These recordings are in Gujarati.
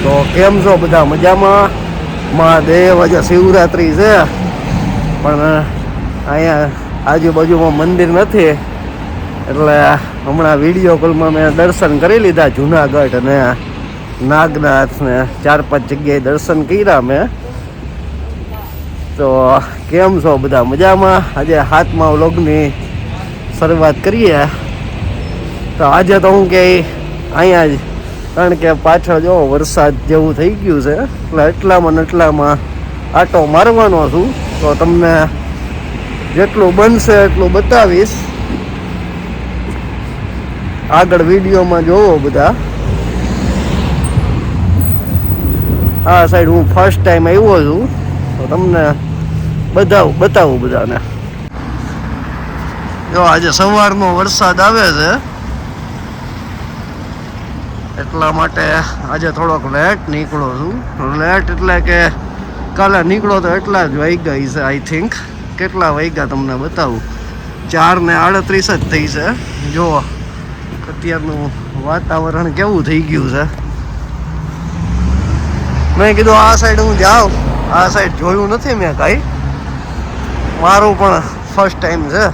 તો કેમ છો બધા મજામાં? મહાદેવ, આજે શિવરાત્રી છે પણ અહીંયા આજુબાજુમાં મંદિર નથી એટલે હમણાં વિડીયો કોલમાં મેં દર્શન કરી લીધા જુનાગઢ અને નાગનાથ ને 4-5 જગ્યાએ દર્શન કર્યા મેં. તો કેમ છો બધા મજામાં? આજે 7મા વ્લોગની શરૂઆત કરીએ. તો આજે તો હું કે અહીંયા જ, કારણ કે પાછળ જો વરસાદ જેવું થઈ ગયું છે એટલે એટલામાં આટો મારવાનો છું. તો તમને જેટલું બનશે એટલું બતાવીશ. આગળ વિડીયોમાં જોવો બધા. આ સાઈડ હું ફર્સ્ટ ટાઈમ આવ્યો છું તો તમને બતાવું બધાને. જો આજે સવારનો વરસાદ આવે છે એટલા માટે આજે થોડોક લેટ નીકળો છું. લેટ એટલે કે કાલે નીકળો તો એટલા જ વાગ્યા છે. આઈ થિંક કેટલા વાગ્યા તમને બતાવું. 4:38 જ થઈ છે. જો અત્યારનું વાતાવરણ કેવું થઈ ગયું છે. મેં કીધું આ સાઈડ હું જાઉં, આ સાઈડ જોયું નથી મેં કાંઈ, મારું પણ ફર્સ્ટ ટાઈમ છે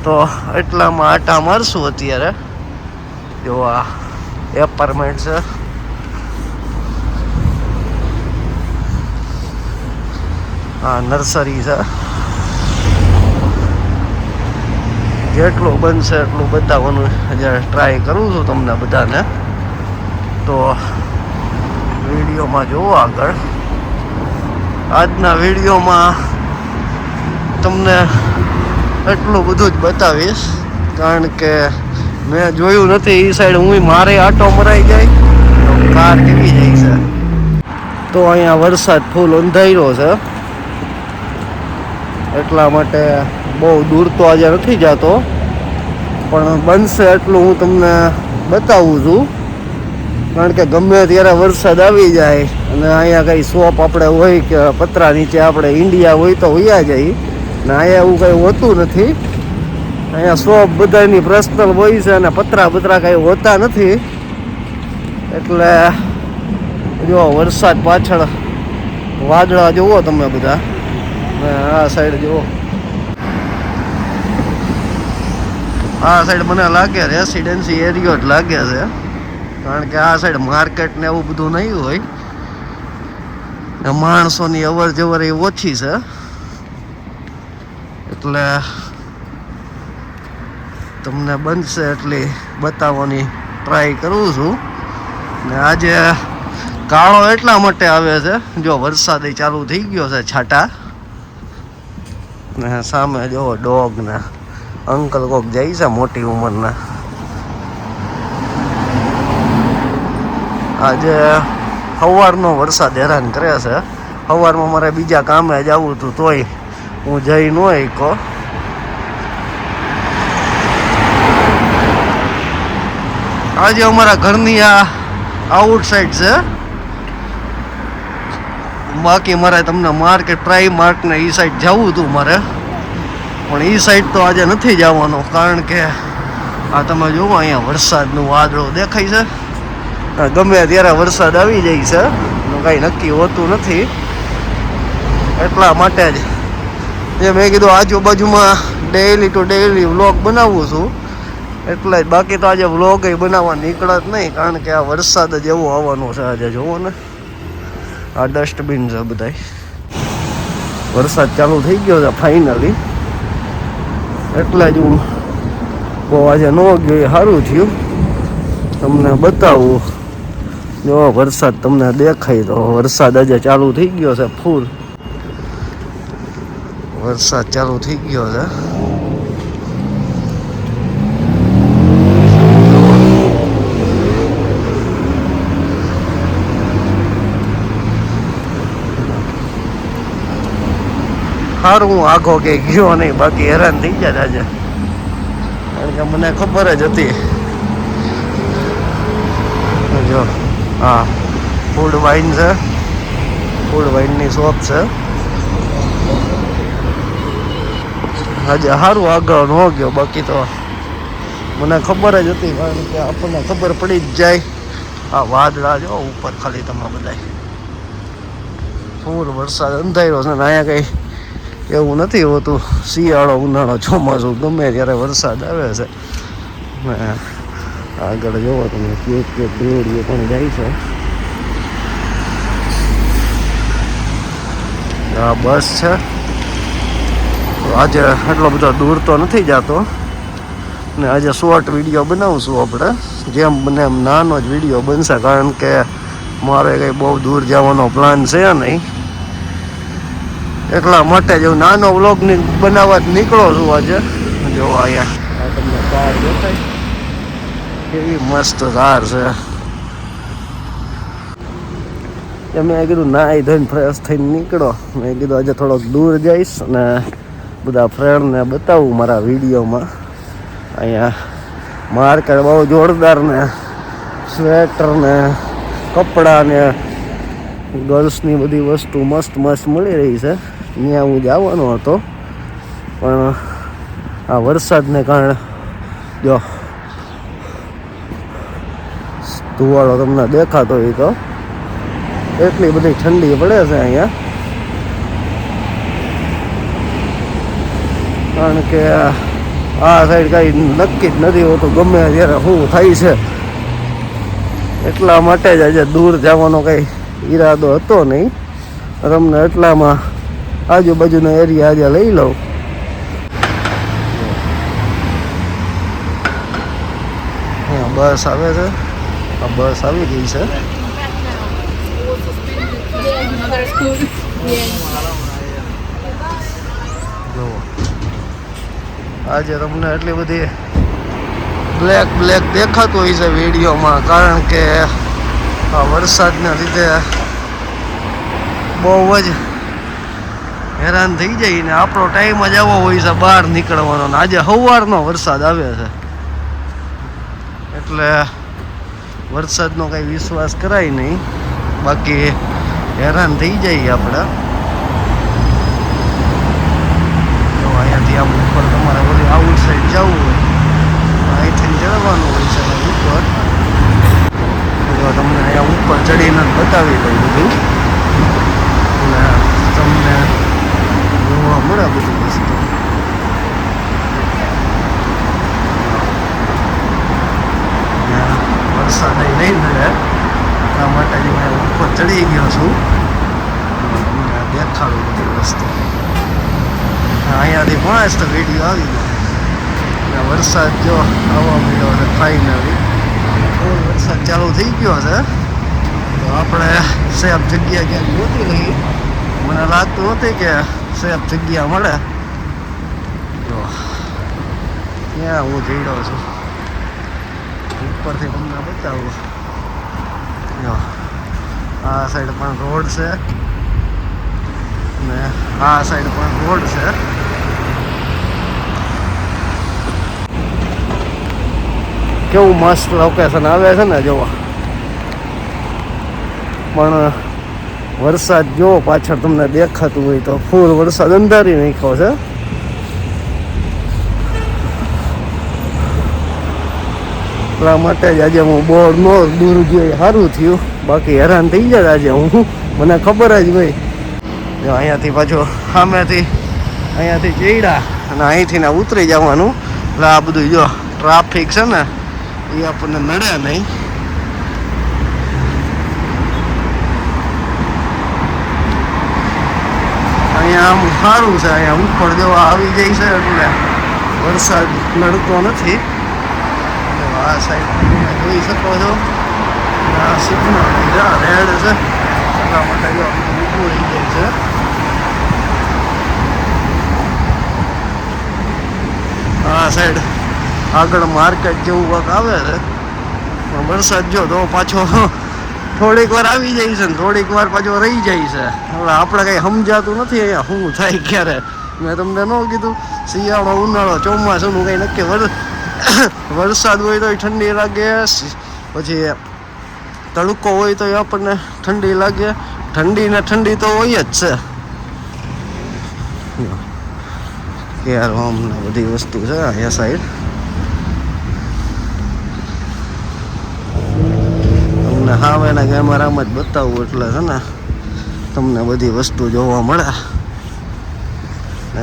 તો એટલામાં આટા મારશું. અત્યારે જો આ એપાર્ટમેન્ટ છે. આ નર્સરી છે. જેટલું બનશે એટલું બતાવવાનું હજાર ટ્રાય કરું છું તમને બધાને. તો વિડીયોમાં જોવો આગળ. આજના વિડીયોમાં તમને એટલું બધું જ બતાવીશ કારણ કે મેં જોયું નથી. એ સાઈડ હું મારે આટો મરાઈ જાય તો કાર કેવી જાય છે. તો અહીંયા વરસાદ ફૂલ અંધાર્યો છે એટલા માટે બહુ દૂર તો આજે નથી જતો, પણ બનશે એટલું હું તમને બતાવું છું. કારણ કે ગમે ત્યારે વરસાદ આવી જાય અને અહીંયા કંઈ શોપ આપણે હોય કે પતરા નીચે આપણે ઇન્ડિયા હોય તો વયા જાય ને અહીંયા એવું કંઈ હોતું નથી. અહીંયા શોપ બધાની પર્સનલ હોય છે અને પતરા કંઈ હોતા નથી. એટલે જો વરસાદ પાછળ વાદળા જુઓ તમે બધા. આ સાઈડ જુઓ, આ સાઈડ મને લાગે રેસિડેન્સી એરિયો જ લાગે છે કારણ કે આ સાઈડ માર્કેટ ને એવું બધું નહીં હોય. માણસોની અવર જવર એ ઓછી છે એટલે તમને બનશે એટલી બતાવવાની ટ્રાય કરું છું. ને આજે કાળો એટલા માટે આવે છે, જો વરસાદ ચાલુ થઈ ગયો છે છાંટા. ને સામે જો ડોગ ને અંકલ કોક જાય છે મોટી ઉંમરના. આજે સવારનો વરસાદ હેરાન કરે છે. સવારમાં મારે બીજા કામે જવું હતું તોય હું જઈ ન શક્યો. આજે અમારા ઘરની આ આઉટ સાઈડ છે. બાકી મારે તમને માર્કેટ પ્રાઈ માર્ક ને એ સાઈડ જવું હતું મારે, પણ એ સાઈડ તો આજે નથી જવાનું કારણ કે આ તમે જુઓ અહીંયા વરસાદનું વાદળો દેખાય છે. ગમે ત્યારે વરસાદ આવી જાય છે, કાંઈ નક્કી હોતું નથી. એટલા માટે જ જે મેં કીધું આજુબાજુમાં ડેઈલી ટુ ડેઈલી વ્લોગ બનાવું છું એટલે જ. બાકી તો આજે વ્લોગ બનાવવા નીકળે જ નહીં કારણ કે આ વરસાદ જ એવો આવવાનો છે. આજે જુઓ ને આ ડસ્ટબિન છે બધાય. વરસાદ ચાલુ થઈ ગયો છે ફાઇનલી એટલે જ હું બહુ આજે ન ગયો. એ સારું થયું તમને બતાવું. જો વરસાદ તમને દેખાય તો વરસાદ આજે ચાલુ થઈ ગયો છે ફૂલ. વરસાદ ચાલુ થઈ ગયો છે. સારું હું આઘો કે ગયો નહીં, બાકી હેરાન થઈ જાય આજે કારણ કે મને ખબર જ હતી. જો હા ફૂડ વાઇન છે, ફૂડ વાઇનની શોપ છે. આજે સારું આગળ ન ગયો, બાકી તો મને ખબર જ હતી કારણ કે આપણને ખબર પડી જ જાય આ વાદળા જો ઉપર ખાલી તમે બધા ફૂલ વરસાદ અંધાર્યો છે ને અહીંયા કંઈ એવું નથી હોતું. શિયાળો ઉનાળો ચોમાસું ગમે ત્યારે વરસાદ આવે છે. આગળ જોવો તમે કેક દોડીએ પણ જાય છે. આ બસ છે. આજે એટલો બધો દૂર તો નથી જતો ને આજે શોર્ટ વિડીયો બનાવશું આપણે. જેમ બને એમ નાનો જ વિડીયો બનશે, કારણ કે મારે કંઈ બહુ દૂર જવાનો પ્લાન છે નહીં. એટલા માટે જ નાનો વ્લોગ બનાવવા જ નીકળો છું આજે. જો અહીંયા તમને કાર દેખાય, કેવી મસ્ત કાર છે. મેં કીધું નાહી ધોઈને ફ્રેશ થઈને નીકળો. મેં કીધું આજે થોડોક દૂર જઈશ અને બધા ફ્રેન્ડને બતાવું મારા વિડીયોમાં. અહીંયા માર્કેટ બહુ જોરદાર ને સ્વેટર ને કપડાં ને ગર્લ્સની બધી વસ્તુ મસ્ત મસ્ત મળી રહી છે. ત્યાં હું જવાનો હતો પણ આ વરસાદને કારણે જો ધુવાળો તમને દેખાતો હોય તો એટલી બધી ઠંડી પડે છે અહીંયા. કારણ કે આ સાઈડ કાંઈ નક્કી જ નથી હોતું, ગમે ત્યારે શું થાય છે. એટલા માટે જ આજે દૂર જવાનો કંઈ ઈરાદો હતો નહીં. તમને એટલામાં આજુબાજુનો એરિયા આજે લઈ લઉં. બસ આવે છે, આ બસ આવી ગઈ છે. આજે તમને એટલી બધી બ્લેક દેખાતું હોય છે વિડીયોમાં, કારણ કે આ વરસાદના લીધે બહુ જ હેરાન થઈ જાય ને આપણો ટાઈમ જ આવો હોય છે બહાર નીકળવાનો. ને આજે સવારનો વરસાદ આવે છે એટલે વરસાદનો કંઈ વિશ્વાસ કરાય નહીં, બાકી હેરાન થઈ જાય આપણે. તો અહીંયાથી આમ ઉપર તમારે બધી આઉટ સાઈડ જવું હોય અહીંથી ચડવાનું હોય છે ઉપર. તો તમને અહીંયા ઉપર ચડીને બતાવી દઉં બધું અને તમને જોવા મળે બધી વસ્તુ. વરસાદ નહીં મળે એટલા માટે જ હું ઉપર ચડી ગયો છું. તમને દેખાડું બધી વસ્તુ. અહીંયાથી પણ તો વિડીયો આવી ગયો. વરસાદ જો આવવા મળ્યો છે ફાઇનલી. ફૂલ વરસાદ ચાલુ થઈ ગયો છે. તો આપણે સેફ જગ્યા ક્યાંક ગોતી રહી. મને લાગતું નથી કે સેફ જગ્યા મળે. તો ત્યાં હું જઈ રહ્યો છું. ઉપરથી તમને બતાવું. જો આ સાઈડ પણ રોડ છે ને આ સાઈડ પણ રોડ છે. કેવું મસ્ત લોકેશન આવે છે ને જોવા. પણ વરસાદ જો પાછળ તમને દેખાતું હોય તો ફૂલ વરસાદ અંધારી નાખ્યો છે. એટલા માટે જ આજે હું બહુ ન દૂર ગયો સારું થયું, બાકી હેરાન થઈ જાય આજે હું. મને ખબર જ ભાઈ જો અહીંયાથી પાછું સામેથી અહીંયાથી ચડ્યા અને અહીંથી ને ઉતરી જવાનું. એટલે આ બધું જો ટ્રાફિક છે ને એ આપણને નડે નહીં. અહીંયા આમ સારું છે. અહીંયા ઉપર જો આવી જાય છે એટલે વરસાદ નડતો નથી. આ સાઈડ તમે જોઈ શકો છો. આ સિગ્નલ રેડ છે એટલા માટે જો ઊભું રહી જાય છે. આ સાઈડ આગળ માર્કેટ જેવું કંઈક આવે છે પણ વરસાદ જો તો પાછો થોડીક વાર આવી જાય છે ને થોડીક વાર પાછો રહી જાય છે. હવે આપણે કંઈ સમજાતું નથી અહીંયા શું થાય ક્યારે. મેં તમને ન કીધું શિયાળો ઉનાળો ચોમાસાનું કંઈ નક્કી. વરસાદ હોય તો ઠંડી લાગે, પછી તડકો હોય તો આપણને ઠંડી લાગે. ઠંડી ને ઠંડી તો હોય જ છે. કેર હોમ ને બધી વસ્તુ છે અહીંયા સાઈડ. તમને હાવેના કેમેરામાં જ બતાવું એટલે છે ને તમને બધી વસ્તુ જોવા મળે.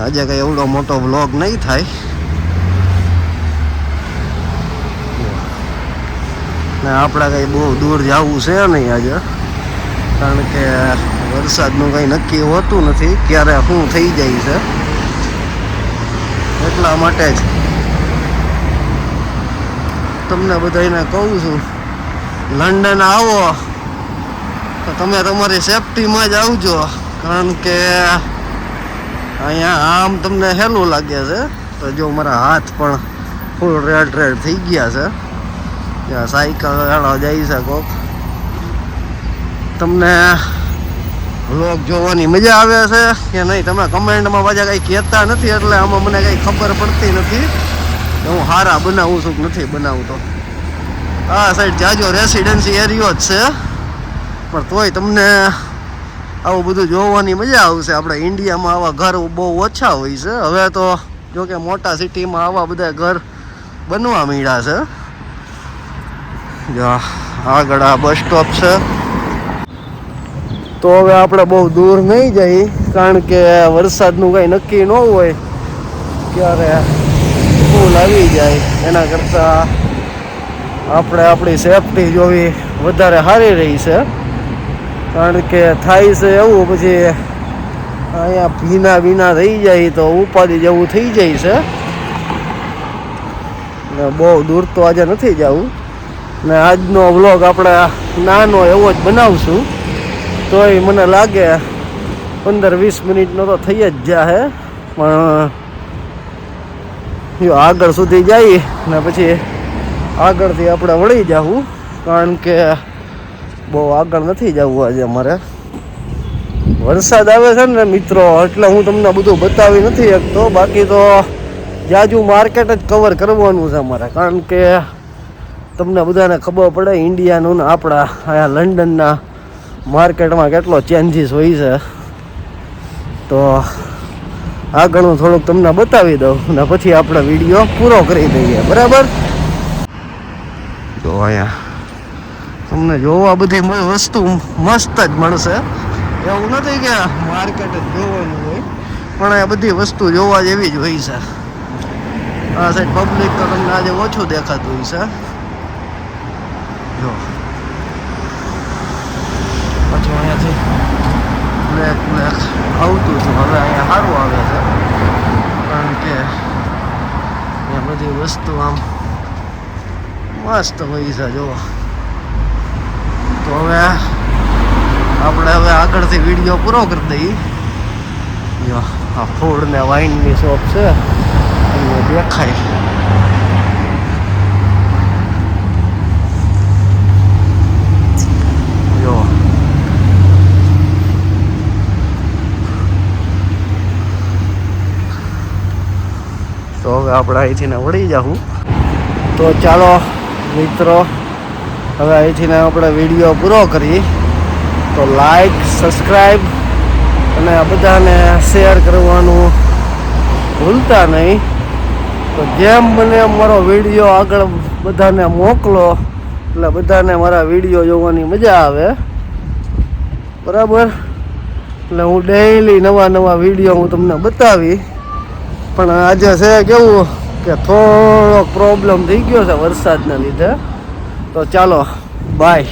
આજે કંઈ એવડો મોટો વ્લોગ નહીં થાય ને આપણે કંઈ બહુ દૂર જવું છે નહીં આજે, કારણ કે વરસાદનું કંઈ નક્કી હોતું નથી ક્યારે શું થઈ જાય છે, એટલા માટે જ તમને બધાને કહું છું લંડન આવો તો તમે તમારી સેફટીમાં જ આવજો, કારણ કે અહીંયા આમ તમને હેલું લાગે છે. તો જો મારા હાથ પણ ફૂલ રેડ થઈ ગયા છે. ત્યાં સાયકલ વાળો જાય છે કોક. તમને વ્લોગ જોવાની મજા આવે છે કે નહીં તમે કમેન્ટમાં પાછા કંઈ કહેતા નથી, એટલે આમાં મને કંઈ ખબર પડતી નથી હું સારા બનાવું છું કે નથી બનાવતો. આ સાઈડ જાજો રેસિડેન્સી એરિયો જ છે, પણ તોય તમને આવું બધું જોવાની મજા આવશે. આપણે ઇન્ડિયામાં આવા ઘર બહુ ઓછા હોય છે. હવે તો જો કે મોટા સિટીમાં આવા બધા ઘર બનવા માંડ્યા છે. જો આગળ આ બસ સ્ટોપ છે. તો હવે આપણે બહુ દૂર નહીં જઈએ, કારણ કે વરસાદનું કંઈ નક્કી ન હોય ક્યારે ફૂલ આવી જાય. એના કરતાં આપણે આપણી સેફટી જોવી વધારે સારી રહી છે, કારણ કે થાય છે એવું પછી અહીંયા ભીના થઈ જાય તો ઉપાધિ જેવું થઈ જાય છે. ને બહુ દૂર તો આજે નથી જવું, ને આજનો વ્લોગ આપણે નાનો એવો જ બનાવશું. તોય મને લાગે 15-20 મિનિટનો તો થઈ જ જાય, પણ જો આગળ સુધી જઈએ ને પછી આગળથી આપણે વળી જાવું, કારણ કે બહુ આગળ નથી જવું આજે અમારે. વરસાદ આવે છે ને મિત્રો, એટલે હું તમને બધું બતાવી નથી શકતો. બાકી તો જાજુ માર્કેટ જ કવર કરવાનું છે અમારે, કારણ કે તમને બધાને ખબર પડે ઇન્ડિયાનું ને આપણા અહીંયા લંડનના માર્કેટમાં કેટલો ચેન્જીસ હોય છે. તો આગળનું થોડુંક તમને બતાવી દઉં ને પછી આપણે વિડીયો પૂરો કરી દઈએ, બરાબર? તો અહીંયા તમને જોવા બધી વસ્તુ મસ્ત જ મળશે. એવું નથી કે માર્કેટ જ જોવાનું હોય, પણ આ બધી વસ્તુ જોવા જેવી જ હોય છે. આ સાઈડ પબ્લિક તો તમને આજે ઓછું દેખાતું હોય છે. જો પાછું અહીંયાથી બ્લેક આવતું હતું, હવે અહીંયા સારું આવે છે, કારણ કે અહીંયા બધી વસ્તુ આમ મસ્ત હોય છે. જો તો હવે આપણે આગળથી વિડીયો પૂરો કરી દઈએ. જો આ ફૂડ ને વાઇનની શોપ છે, અહીંયા દેખાય. જો તો હવે આપણે અહીંથી વળી જાઉં. તો ચાલો મિત્રો, હવે અહીંથી આપણે વિડીયો પૂરો કરી. તો લાઈક, સબસ્ક્રાઈબ અને બધાને શેર કરવાનું ભૂલતા નહીં. તો જેમ બને એમ મારો વિડીયો આગળ બધાને મોકલો, એટલે બધાને મારા વિડીયો જોવાની મજા આવે, બરાબર? એટલે હું ડેઈલી નવા વિડીયો હું તમને બતાવી. પણ આજે છે કેવું કે થોડોક પ્રોબ્લેમ થઈ ગયો છે વરસાદના લીધે. તો ચાલો બાય.